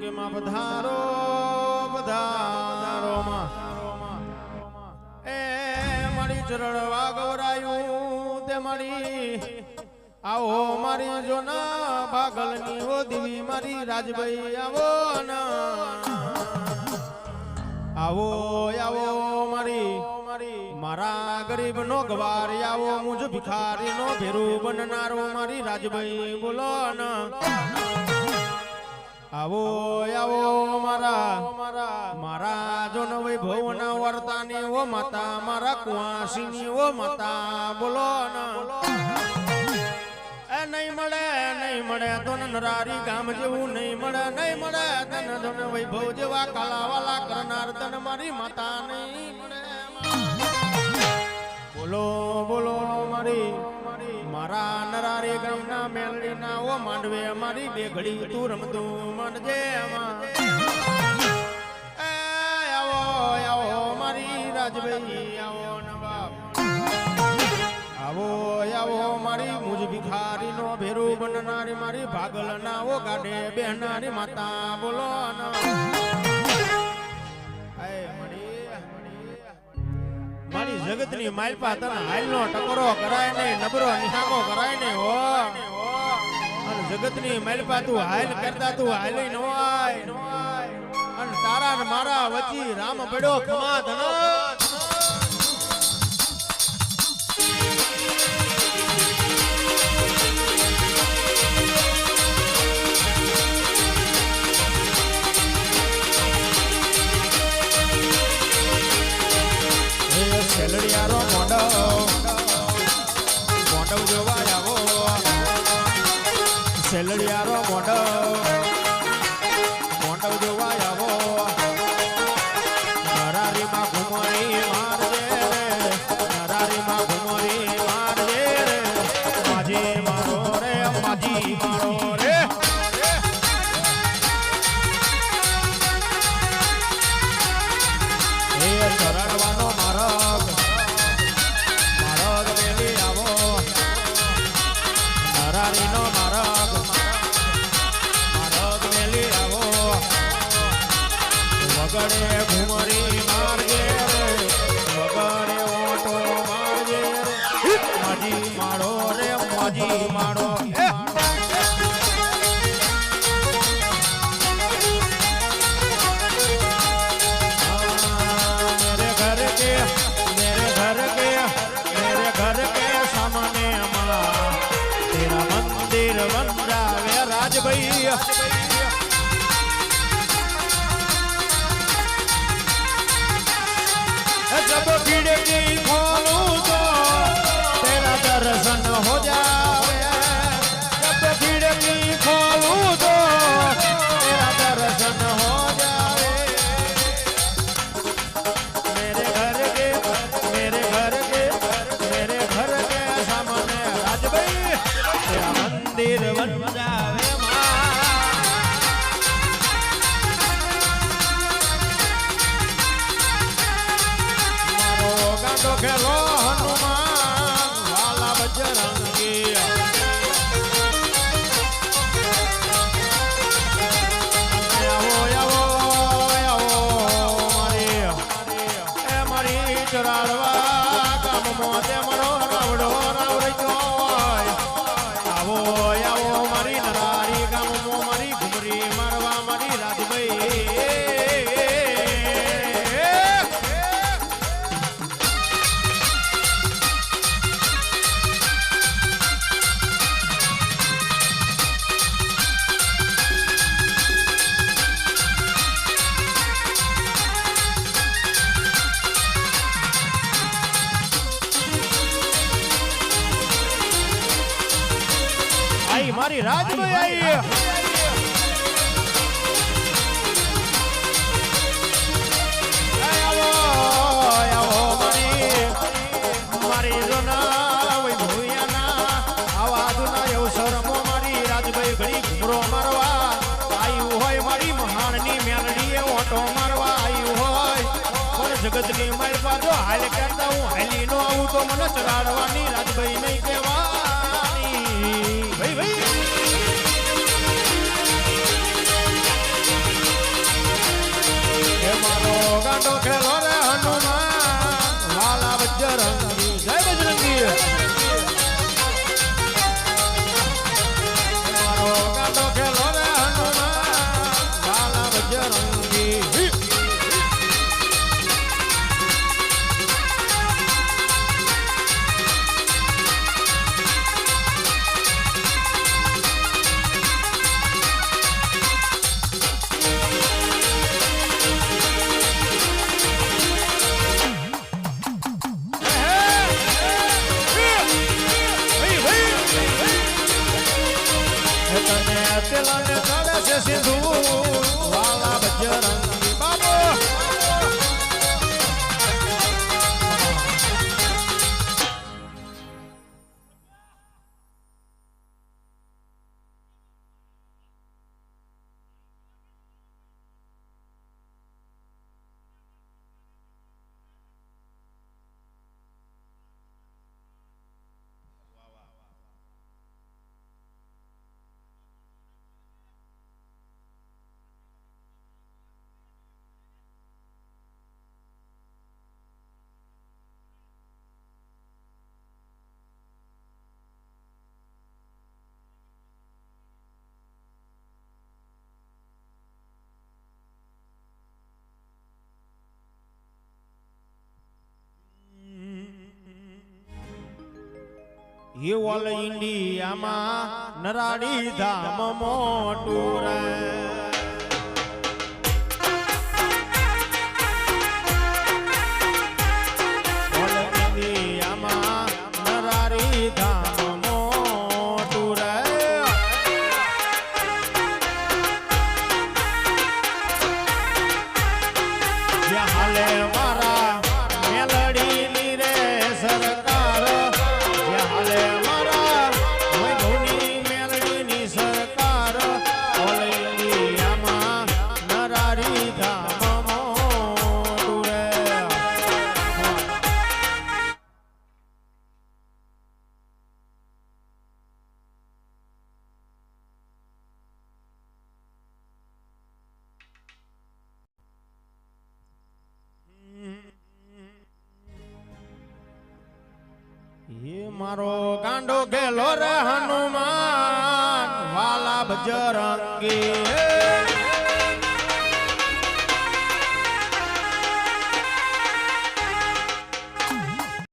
કે માં પધારો પધારો માં એ મારી ચરણવા ગવરાયું તે મારી આવો મારી જોના ભાગલની ઓ દેવી મારી રાજભાઈ આવો ના આવો આવો મારી મારા ગરીબ નો ગવાર આવો મુજ ભિખારી નો ભેરું બનનારો મારી રાજભાઈ બોલો ના આવો આવો મારા જોન વૈભવ ના વર્તાની ઓ માતા મારા કુવાસીની ઓ માતા બોલો ના એ નહીં મળે તો નરારી ગામ જેવું નહીં મળે તન ધન વૈભવ જેવા કાલાવાલા કરનાર તન મારી માતા નહીં મળે બોલો બોલો મારા નરારી ગામના મેલડીના ઓ માંડવે મારી બે ઘડી તું રમતું મનજે આવો મારી રાજભાઈ આવો નવાબ આવો મારી મુજ ભિખારી નો ભેરું બનનારી મારી ભાગલ ના ઓ ગાડે બેહનારી માતા બોલો ના મારી જગત ની માલપા તને હાલ નો ટકરો કરાય નહીં નબરો નિહાકો કરાય નહીં હો અને જગત ની માલપા તું હાલ કરતા તું હાલી નો આય અને તારા ને મારા વચ્ચે રામ પડ્યો ખમા ધન સેલડિયારો મોઢવ જોવા આવો સેલડિયારો મોઢવ જોવા આવો નરારીમાં ઘુમરી મારજે નરારીમાં ઘુમરી મારજે માજી મારો રે માજી મારો રે એ ચરણવાનો મારગ મેલી આવો નરારીનો મારગ મેલી આવો વગડે ઘુમરી મારજે વગડે ઓટો મારજે માજી માળો રે માજી માળો વંદાવે રાજભાઈ जब खिड़की खोलूं तो तेरा दर्शन हो जावे जब खिड़की खोलूं तो तेरा दर्शन हो जावे मेरे घर के सामने राजभाई तेरा मंदिर बन जावे गांडो खेलो हनुमान लाला बजरंगी मारी चराड़वा गाम मोते मरो रावड़ो रावड़ो आवो आवो मारी नरारी गाम मो मारी घुमरी मारवा मारी राजभाई मारी राजभाई आई मारी जोना वही भूयाना आवाज ना अवसर मो मारी राजभाई घड़ी घुमरो मारवा आई होय मारी महाननी मेलडी ओटो मारवा आई होय पर जगत की मारी पाजो हाल करता हूं हाली नो आऊं तो मन चराड़वानी राजभाई नहीं केवानी भाई भाई ગાંડો ખેલો રે હનુમાન વાલા બજરંગી જય બજરંગી મારો ગાંડો ખેલો રે હનુમાન વાલા બજરંગી તેલાને ચડે છે સિંધુ વાલા બજરંગી બાબો ઓલ ઇન્ડિયામાં નરાડી ધામ મોટું રે ઓલ ઇન્ડિયામાં નરાડી ધામ મોટું રે જ્યાં હાલે મારા મેલડીની રે સરકાર હાલે મારા વૈભવની મેલડીની સરકાર ઓલ ઇન્ડિયામાં નરારી ધામ મોટું રે મારો ગાંડો ગેલો રે હનુમાન વાલા બજરંગી